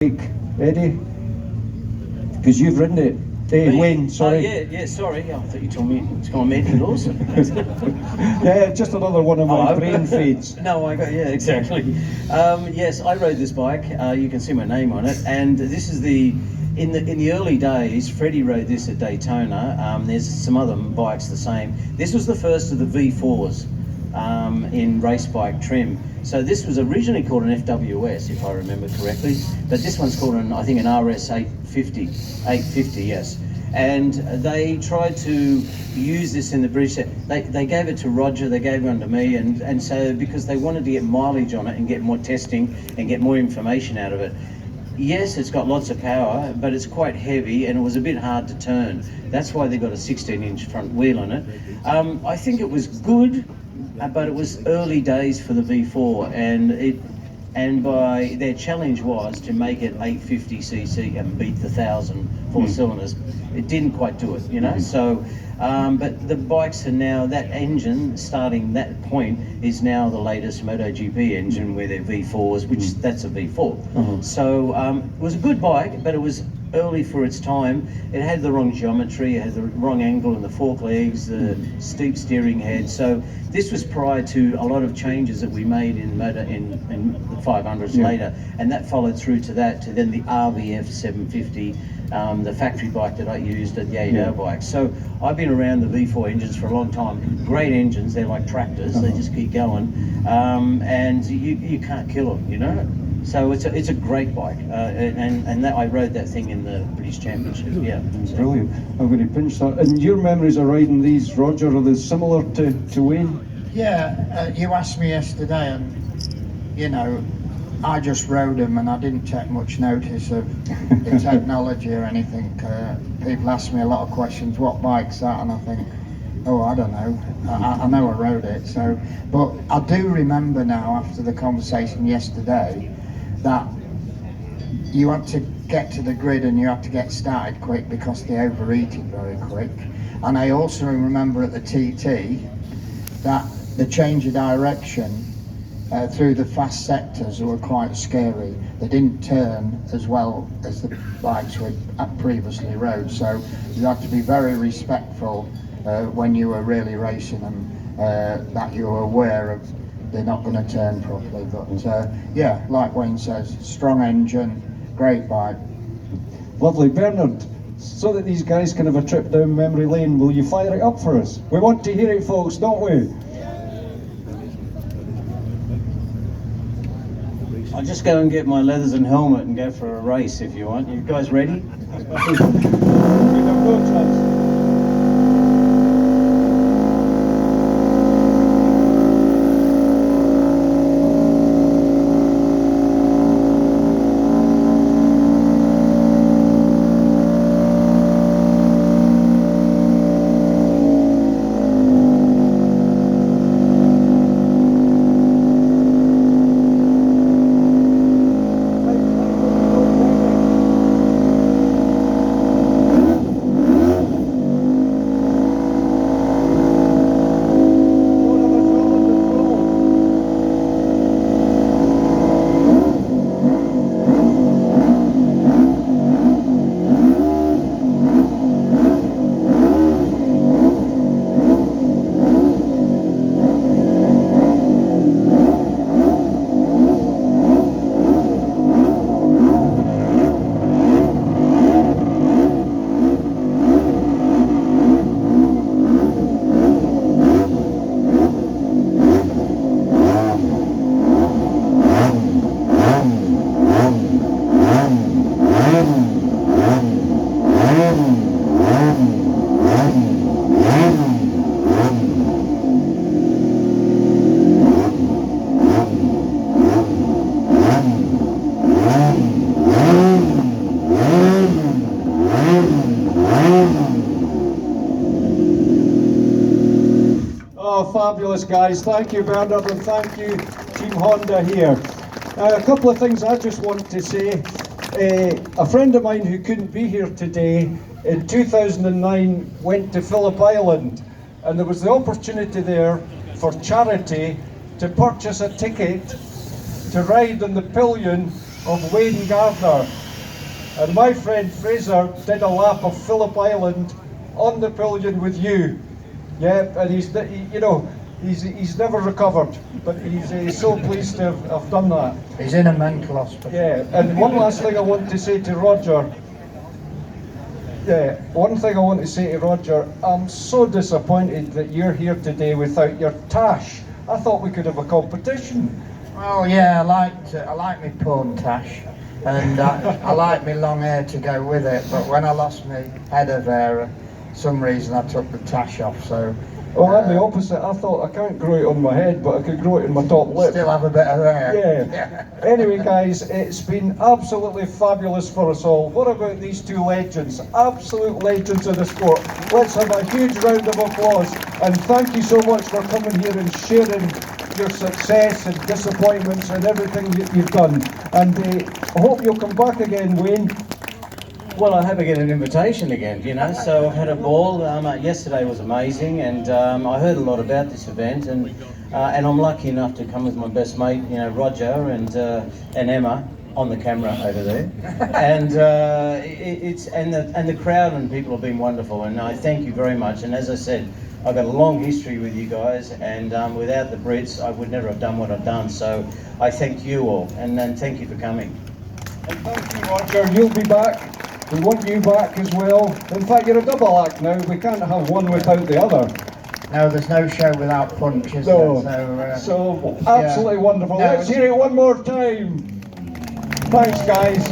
Eddie, because you've written it. Wayne, sorry. Yeah, sorry. I thought you told me it's called Eddie Lawson. Yeah, just another one of my brain fades. No, yeah, exactly. Yes, I rode this bike. You can see my name on it, and this is in the early days. Freddie rode this at Daytona. There's some other bikes the same. This was the first of the V4s in race bike trim. So this was originally called an FWS, if I remember correctly, but this one's called I think an RS 850, yes. And they tried to use this in the British. They gave it to Roger, they gave one to me, and so because they wanted to get mileage on it and get more testing and get more information out of it. Yes, it's got lots of power, but it's quite heavy and it was a bit hard to turn. That's why they got a 16-inch front wheel on it. I think it was good, but it was early days for the V4, and by their challenge was to make it 850cc and beat the 1,000 four cylinders. It didn't quite do it, you know. So, but the bikes are now, that engine starting that point is now the latest MotoGP engine where they're V4s, which that's a V4. So it was a good bike, but it was early for its time. It had the wrong geometry, it had the wrong angle in the fork legs, the steep steering head. So this was prior to a lot of changes that we made in the 500s later, and that followed through to that, to then the RVF 750, the factory bike that I used at the 8-hour bike. So I've been around the V4 engines for a long time. Great engines, they're like tractors, they just keep going, and you can't kill them, you know. So it's a great bike, and that I rode that thing in the British Championship. Yeah, brilliant. I'm going to pinch that. And your memories of riding these, Roger, are they similar to Wayne? Yeah, you asked me yesterday, and you know, I just rode them, and I didn't take much notice of the technology or anything. People ask me a lot of questions. What bike's that? And I think, oh, I don't know. I know I rode it. So, but I do remember now, after the conversation yesterday, that you had to get to the grid and you had to get started quick because they overheated very quick. And I also remember at the TT that the change of direction through the fast sectors were quite scary. They didn't turn as well as the bikes we had previously rode, so you had to be very respectful when you were really racing them, that you were aware of they're not going to turn properly. But yeah, like Wayne says, strong engine, great bike. Lovely. Bernard, so that these guys can have a trip down memory lane, will you fire it up for us? We want to hear it, folks, don't we? I'll just go and get my leathers and helmet and go for a race if you want. You guys ready? Oh, fabulous, guys. Thank you, Bernard, and thank you, Team Honda here. A couple of things I just want to say. A friend of mine who couldn't be here today, in 2009 went to Phillip Island, and there was the opportunity there for charity to purchase a ticket to ride on the pillion of Wayne Gardner. And my friend Fraser did a lap of Phillip Island on the pillion with you. Yeah, and he's never recovered, but he's so pleased to have done that. He's in a mental hospital. Yeah, and one last thing I want to say to Roger. Yeah, one thing I want to say to Roger, I'm so disappointed that you're here today without your tash. I thought we could have a competition. Well, yeah, I like my pawn tash, and I like my long hair to go with it. But when I lost my head of hair, some reason I took the tash off. So. Well, I'm the opposite. I thought I can't grow it on my head, but I could grow it in my top lip. Still have a bit of hair. Yeah. Anyway, guys, it's been absolutely fabulous for us all. What about these two legends? Absolute legends of the sport. Let's have a huge round of applause. And thank you so much for coming here and sharing your success and disappointments and everything that you've done. And I hope you'll come back again, Wayne. Well, I hope I get an invitation again, so I've had a ball. Yesterday was amazing, and I heard a lot about this event, and I'm lucky enough to come with my best mate, Roger and Emma on the camera over there, and the crowd and people have been wonderful, and I thank you very much. And as I said, I've got a long history with you guys, and without the Brits, I would never have done what I've done. So I thank you all, and thank you for coming. And thank you, Roger. You'll be back. We want you back as well. In fact, you're a double act now. We can't have one without the other. No, there's no show without punch, is No. there? So absolutely wonderful. No, Let's hear it one more time. Thanks, guys.